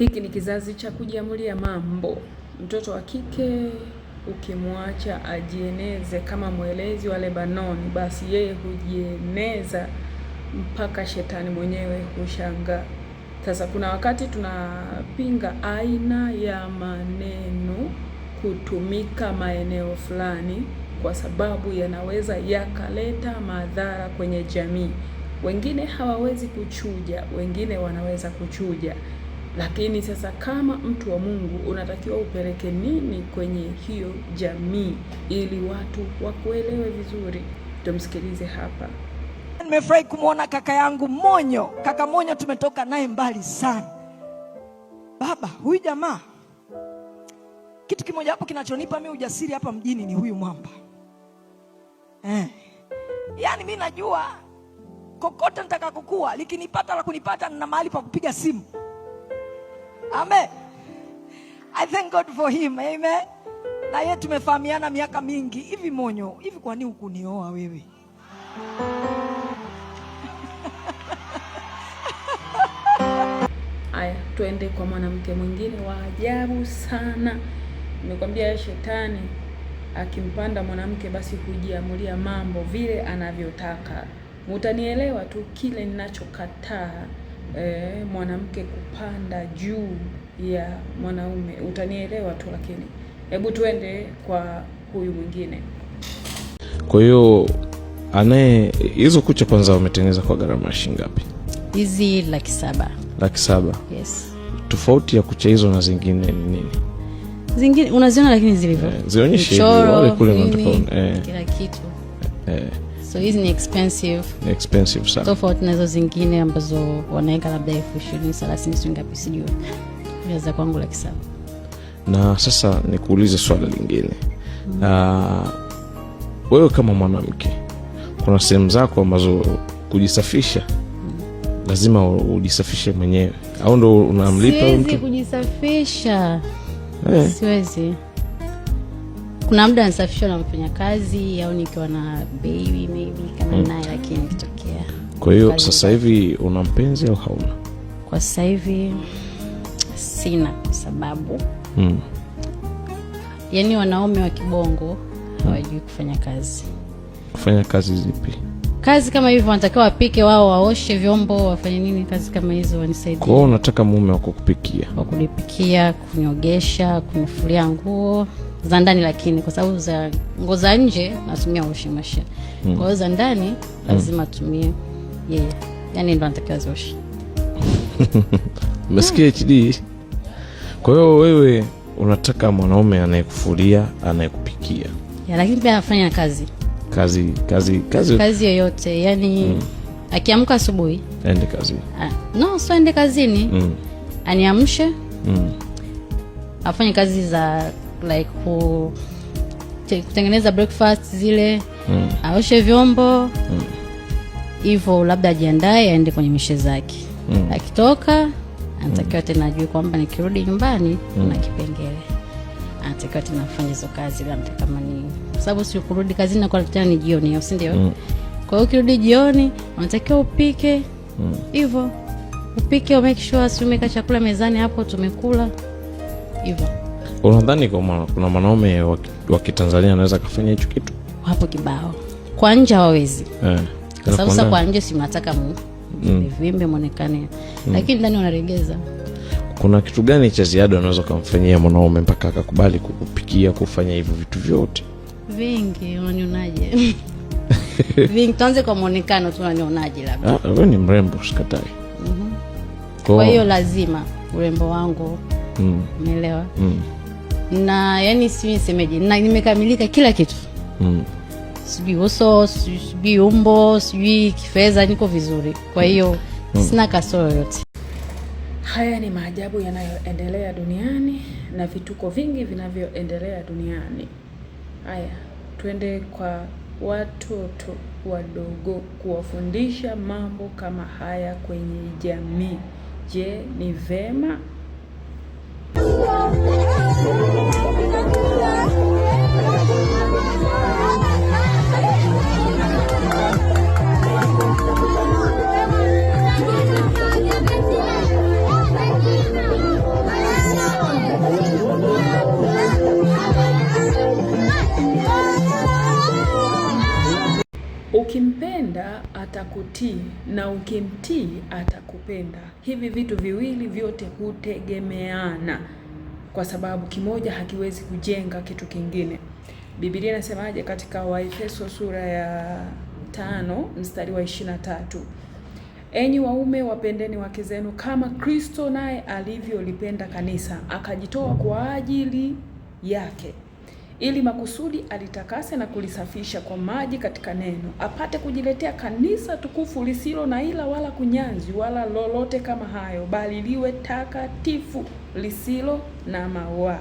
Hiki ni kizazi cha kujiamulia mambo. Mtoto wa kike ukimwacha ajieneze kama mwelezi wa Lebanoni, basi yeye hujieneza mpaka shetani mwenyewe hushangaa. Sasa kuna wakati tunapinga aina ya maneno kutumika maeneo fulani kwa sababu yanaweza yakaleta madhara kwenye jamii. Wengine hawawezi kuchuja, wengine wanaweza kuchuja. Lakini sasa kama mtu wa Mungu unatakiwa upeleke nini kwenye hiyo jamii ili watu wakuelewe vizuri? Tumsikilize hapa. Nimefurahi kumwona kaka yangu Monyo. Kaka Monyo tumetoka naye mbali sana. Baba, huyu jamaa, kitu kimoja hapo kinachonipa mimi ujasiri hapa mjini ni huyu mwamba. Yaani mimi najua kokote nitakakokuwa likinipata la kunipata na mahali pa kupiga simu. Amen. I thank God for him. Amen. Na yeye tumefahamiana miaka mingi. Hivi Monyo, hivi kwa nini hukunioa wewe? Aya, tuende kwa mwanamke mwingine wa ajabu sana. Nimekwambia shetani akimpanda mwanamke basi hujiamulia mambo vile anavyotaka. Mutanielewa tu kile ninachokataa. Mwanamke kupanda juu ya mwanaume, utanielewa tu, lakini hebu tuende kwa huyu mwingine. Kwa hiyo hizo kucha kwanza umetengeneza kwa gharama shilingi ngapi? Hizi 700,000. 700,000? Yes. Tofauti ya kucha hizo na zingine ni nini? Zingine unaziona lakini zilivyo. Zionyeshe wale kule nataka kila kitu. So hizi ni expensive. Ni expensive sana. Tofauti na hizo zingine ambazo wanaweka labda 20,000, 30,000 sio ngapi sijui. Inaweza kwangu 700,000. Na sasa nikuulize swali lingine. Wewe kama mwanamke kuna sehemu zako ambazo kujisafisha lazima ujisafishe mwenyewe au ndo unamlipa mtu? Siwezi kujisafisha. Siwezi. Kuna muda nasafishwa na mfanyakazi au nikiwa na baby maybe kama naye, lakini kitokea. Kwa hiyo sasa hivi una mpenzi au hauna? Kwa sasa hivi sina, sababu yaani wanaume wa kibongo hawajui kufanya kazi. Kufanya kazi zipi? Kazi kama hivyo wanatakiwa wapike wao, waoshe vyombo, wafanye nini, kazi kama hizo wanisaidie. Kwa hiyo unataka mume wako kupikia? Wa kunipikia, kuniogesha, kunifulia nguo za ndani, lakini kwa sababu za nguo za nje natumia washing machine. Kwa hiyo za ndani lazima tumie yeye. Yaani ndo anatakiwa zioshe. Umesikia HD? Kwa hiyo wewe unataka mwanaume anayekufulia, anayekupikia. Lakini pia afanye kazi. Kazi yoyote, yani akiamka asubuhi ende kazi. So ende kazini. Aniamshe. Afanye kazi za like kutengeneza breakfast zile. Aoshe vyombo. Hivyo labda ajiandae aende kwenye mishe zake. Akitoka anatakiwa tena ajue kwamba nikirudi nyumbani na kipengele. Anatakiwa tena afanye hizo kazi kama ni sababu si kurudi kazini na kwa tena ni jioni, si ndio? Kwa hiyo ukirudi jioni unatakiwa upike. Hivyo upike, make sure umeweka chakula mezani hapo tumekula. Hivyo. Unadhani kuna wanaume wa Kitanzania anaweza kufanya hicho kitu? Hapo kibao. Kwa nje hawawezi. Sababu kwa nje si mnataka vimbe muonekane. Lakini ndani wanaregeza. Kuna kitu gani cha ziada unaweza kumfanyia mwanaume mpaka akakubali kukupikia, kufanya hivyo vitu vyote? Vingi, unanionaje? Vingi, tuanze kwa muonekano tu, unanionaje labda? Wewe ni mrembo, usikatai. Kwa hiyo lazima urembo wangu. Umeelewa? Na yani simeje, nimekamilika kila kitu. Sijui uso, sijui umbo, sijui kifedha, niko vizuri. Kwa hiyo sina kasoro yote. Haya ni maajabu yanayoendelea duniani na vituko vingi vinavyoendelea duniani. Haya, twende kwa watoto wadogo kuwafundisha mambo kama haya kwenye jamii. Je, ni vema? ukipenda atakutii, na ukimtii atakupenda. Hivi vitu viwili vyote hutegemeana, kwa sababu kimoja hakiwezi kujenga kitu kingine. Biblia inasemaje katika Waefeso sura ya 5 mstari wa 23? Enyi waume wapendeni wake zenu kama Kristo naye alivyolipenda kanisa, akajitoa kwa ajili yake, ili makusudi alitakase na kulisafisha kwa maji katika neno, apate kujiletea kanisa tukufu lisilo na ila wala kunyanzi wala lolote kama hayo, bali liwe takatifu lisilo na mawaa.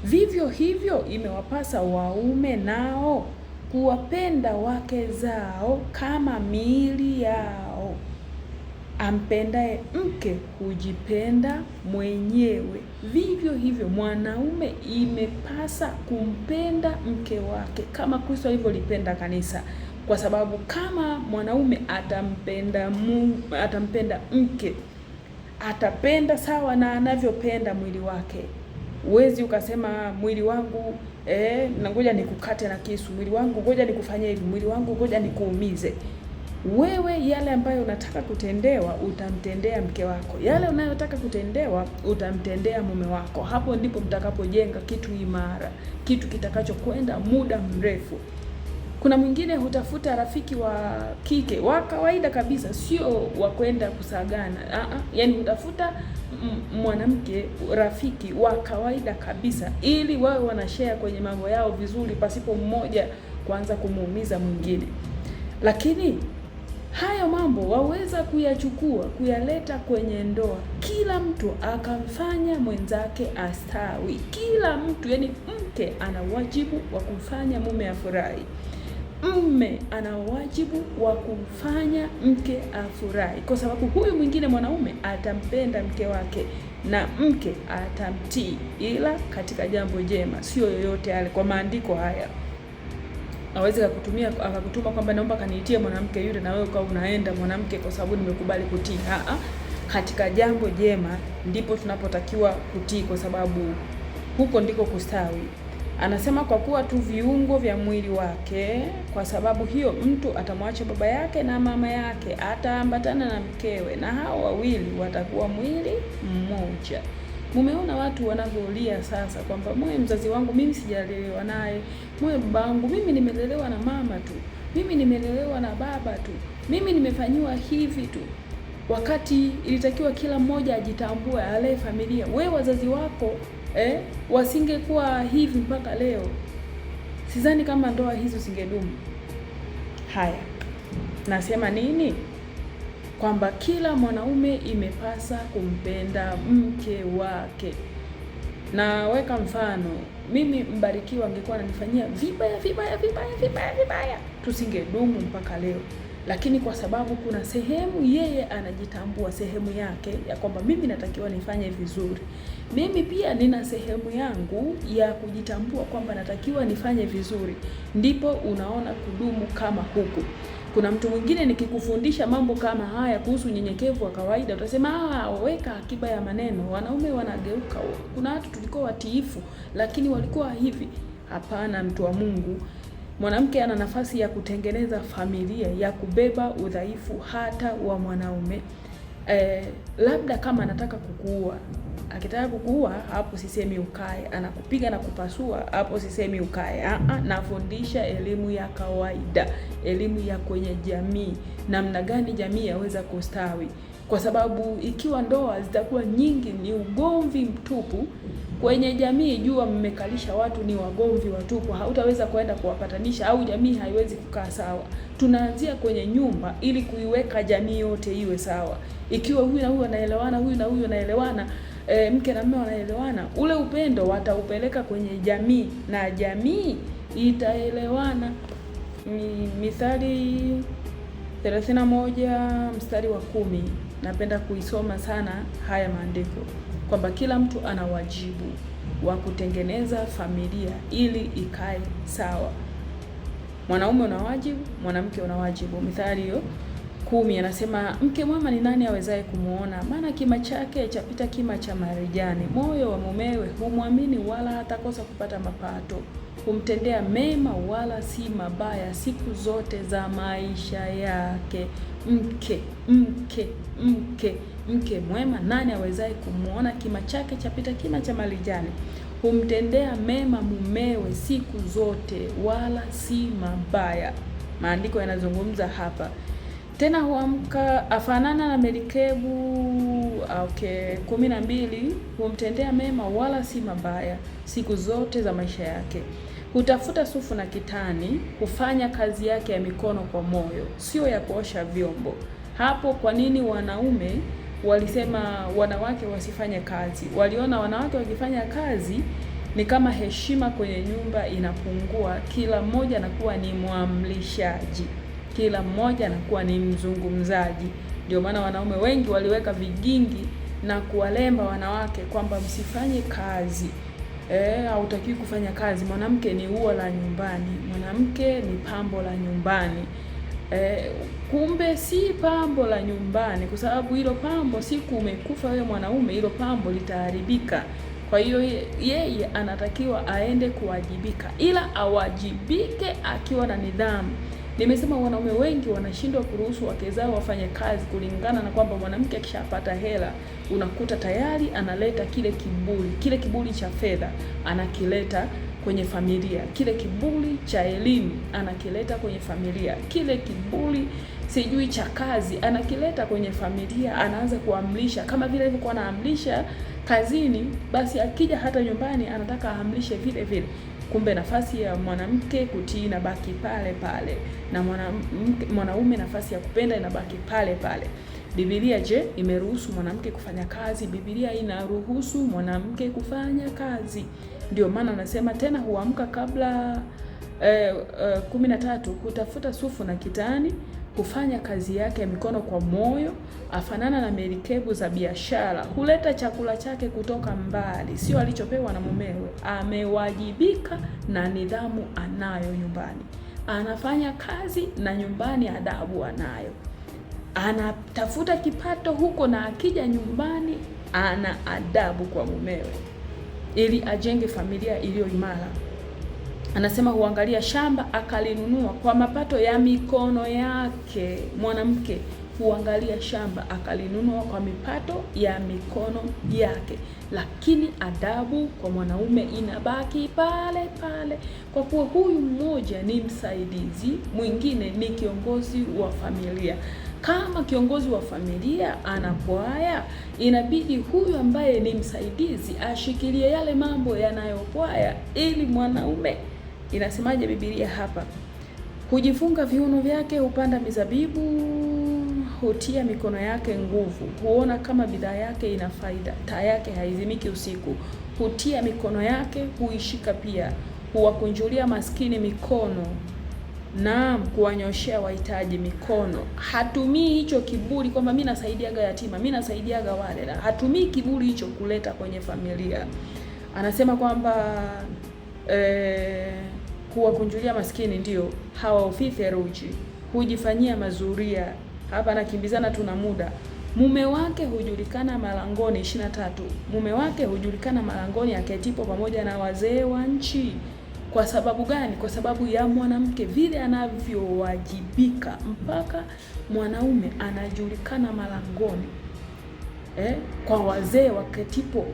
Vivyo hivyo imewapasa waume nao kuwapenda wake zao kama miili yao. Ampendaye mke hujipenda mwenyewe. Vivyo hivyo mwanaume imepasa kumpenda mke wake kama Kristo alivyolipenda kanisa, kwa sababu kama mwanaume atampenda mke, atapenda sawa na anavyopenda mwili wake. Uwezi ukasema mwili wangu na ngoja nikukate na kisu, mwili wangu ngoja nikufanyie hivi, mwili wangu ngoja nikuumize. Wewe yale ambayo unataka kutendewa utamtendea mke wako, yale unayotaka kutendewa utamtendea mume wako. Hapo ndipo mtakapojenga kitu imara, kitu kitakachokwenda muda mrefu. Kuna mwingine hutafuta rafiki wa kike wa kawaida kabisa, sio wa kwenda kusagana. Yaani hutafuta mwanamke rafiki wa kawaida kabisa, ili wawe wanashare kwenye mambo yao vizuri, pasipo mmoja kuanza kumuumiza mwingine. Lakini hayo mambo waweza kuyachukua kuyaleta kwenye ndoa, kila mtu akamfanya mwenzake astawi. Kila mtu, yani mke ana wajibu wa kumfanya mume afurahi, mume ana wajibu wa kumfanya mke afurahi, kwa sababu huyu mwingine mwanaume atampenda mke wake na mke atamtii, ila katika jambo jema, sio yoyote yale. Kwa maandiko haya aweze akakutuma kwamba naomba kaniitie mwanamke yule, na wewe kwa unaenda mwanamke kwa sababu nimekubali kutii. Katika jambo jema ndipo tunapotakiwa kutii, kwa sababu huko ndiko kustawi. Anasema kwa kuwa tu viungo vya mwili wake, kwa sababu hiyo mtu atamwacha baba yake na mama yake, ataambatana na mkewe, na hao wawili watakuwa mwili mmoja. Mumeona watu wanavyolia sasa kwamba mwe mzazi wangu mimi sijalelewa naye, mwe babangu mimi nimelelewa na mama tu, mimi nimelelewa na baba tu, mimi nimefanyiwa hivi tu, wakati ilitakiwa kila mmoja ajitambue, alee familia. Wewe wazazi wako wasingekuwa hivi mpaka leo, sidhani kama ndoa hizo zingedumu. Haya, nasema nini? Kwamba kila mwanaume imepasa kumpenda mke wake. Na weka mfano, mimi Mbarikiwa angekuwa ananifanyia vibaya, tusingedumu mpaka leo. Lakini kwa sababu kuna sehemu yeye anajitambua, sehemu yake ya kwamba mimi natakiwa nifanye vizuri, mimi pia nina sehemu yangu ya kujitambua kwamba natakiwa nifanye vizuri, ndipo unaona kudumu kama huku. Kuna mtu mwingine nikikufundisha mambo kama haya kuhusu unyenyekevu wa kawaida, utasema weka akiba ya maneno, wanaume wanageuka. Kuna watu tulikuwa watiifu lakini walikuwa hivi. Hapana, mtu wa Mungu, mwanamke ana nafasi ya kutengeneza familia, ya kubeba udhaifu hata wa mwanaume. Labda kama anataka kukuua, akitaka kukuua, hapo sisemi ukae. Anakupiga na kupasua, hapo sisemi ukae. Nafundisha elimu ya kawaida, elimu ya kwenye jamii, namna gani jamii yaweza kustawi. Kwa sababu ikiwa ndoa zitakuwa nyingi ni ugomvi mtupu kwenye jamii, jua mmekalisha watu ni wagomvi watupu, hautaweza kwenda kuwapatanisha, au jamii haiwezi kukaa sawa. Tunaanzia kwenye nyumba ili kuiweka jamii yote iwe sawa. Ikiwa huyu na huyu anaelewana, huyu na huyu anaelewana, mke na mume wanaelewana, ule upendo wataupeleka kwenye jamii na jamii itaelewana. Mithali 31 mstari wa 10, napenda kuisoma sana haya maandiko, kwamba kila mtu ana wajibu wa kutengeneza familia ili ikae sawa. Mwanaume una wajibu, mwanamke una wajibu. Mithali hiyo 10 anasema mke mwema ni nani awezaye kumuona? Maana kima chake chapita kima cha marijani. Moyo wa mumewe humwamini, wala hatakosa kupata mapato. Humtendea mema wala si mabaya siku zote za maisha yake. Mke mwema nani awezaye kumuona? Kima chake chapita kima cha marijani. Humtendea mema mumewe siku zote wala si mabaya. Maandiko yanazungumza hapa. Tena huamka afanana na merikebu. 12 humtendea mema wala si mabaya siku zote za maisha yake. Hutafuta sufu na kitani, hufanya kazi yake ya mikono kwa moyo, sio ya kuosha vyombo. Hapo kwa nini wanaume walisema wanawake wasifanye kazi? Waliona wanawake wakifanya kazi ni kama heshima kwenye nyumba inapungua, kila mmoja anakuwa ni muamlishaji, kila mmoja anakuwa ni mzungumzaji. Ndio maana wanaume wengi waliweka vigingi na kuwalemba wanawake kwamba msifanye kazi. Hautakiwi kufanya kazi. Mwanamke ni ua la nyumbani, mwanamke ni pambo la nyumbani. Kumbe si pambo la nyumbani, kwa sababu hilo pambo siku umekufa wewe mwanaume, hilo pambo litaharibika. Kwa hiyo yeye anatakiwa aende kuwajibika, ila awajibike akiwa na nidhamu. Nimesema wanaume wengi wanashindwa kuruhusu wake zao wafanye kazi kulingana na kwamba mwanamke akishapata hela unakuta tayari analeta kile kiburi cha fedha anakileta kwenye familia, kile kiburi cha elimu anakileta kwenye familia, kile kiburi sijui cha kazi anakileta kwenye familia, anaanza kuamrisha kama vile alivyokuwa anaamrisha kazini, basi akija hata nyumbani anataka aamrishe vile vile. Kumbe nafasi ya mwanamke kutii inabaki pale pale, na mwanaume nafasi ya kupenda inabaki pale pale. Biblia je, imeruhusu mwanamke kufanya kazi? Biblia inaruhusu mwanamke kufanya kazi. Ndio maana anasema tena huamka kabla 13 kutafuta sufu na kitani, kufanya kazi yake ya mikono kwa moyo, afanana na merikebu za biashara, huleta chakula chake kutoka mbali, sio alichopewa na mumewe. Amewajibika na nidhamu anayo nyumbani, anafanya kazi na nyumbani adabu anayo, anatafuta kipato huko, na akija nyumbani ana adabu kwa mumewe ili ajenge familia iliyo imara. Anasema huangalia shamba akalinunua kwa mapato ya mikono yake. Mwanamke huangalia shamba akalinunua kwa mapato ya mikono yake, lakini adabu kwa mwanaume inabaki pale pale, kwa kuwa huyu mmoja ni msaidizi, mwingine ni kiongozi wa familia. Kama kiongozi wa familia anapwaya, inabidi huyu ambaye ni msaidizi ashikilie yale mambo yanayopwaya, ili mwanaume, inasemaje Biblia hapa? Hujifunga viuno vyake, hupanda mizabibu, hutia mikono yake nguvu, huona kama bidhaa yake ina faida, taa yake haizimiki usiku. Hutia mikono yake, huishika pia, huwakunjulia maskini mikono, na kuwanyoshea wahitaji mikono. Hatumii hicho kiburi kwamba mimi nasaidiaga yatima, mimi nasaidiaga wale. Hatumii kiburi hicho kuleta kwenye familia. Anasema kwamba kuwakunjulia maskini ndio hawaofii theluji, hujifanyia mazuria. Hapa nakimbizana tuna muda. Mume wake hujulikana malangoni, 23. Mume wake hujulikana malangoni aketipo pamoja na wazee wa nchi. Kwa sababu gani? Kwa sababu ya mwanamke vile anavyowajibika, mpaka mwanaume anajulikana malangoni kwa wazee waketipo.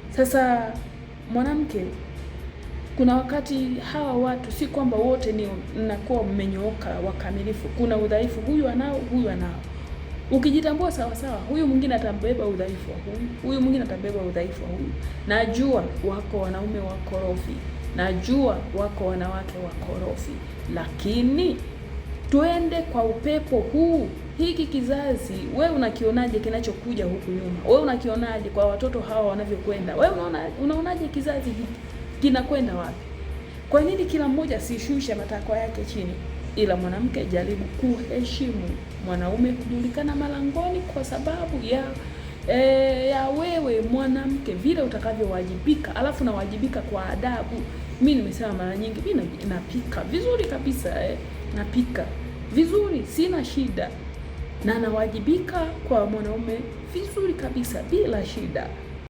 Sasa mwanamke, kuna wakati hawa watu si kwamba wote ni mnakuwa mmenyooka wakamilifu. Kuna udhaifu, huyu anao, huyu anao. Ukijitambua sawa sawa, huyu mwingine atabeba udhaifu wa huyu mwingine atabeba udhaifu wa huyu. Najua wako wanaume wakorofi, najua wako wanawake wakorofi, lakini twende kwa upepo huu. Hiki kizazi, wewe unakionaje kinachokuja huku nyuma? Wewe unakionaje kwa watoto hawa wanavyokwenda? Wewe unaonaje kizazi hiki kinakwenda wapi? Kwa nini kila mmoja sishushe matakwa yake chini? Ila mwanamke jaribu kuheshimu. Mwanaume kujulikana malangoni kwa sababu ya wewe mwanamke vile utakavyowajibika, alafu nawajibika kwa adabu. Mimi nimesema mara nyingi, mimi napika vizuri kabisa napika. vizuri, sina shida, na anawajibika kwa mwanaume vizuri kabisa bila shida.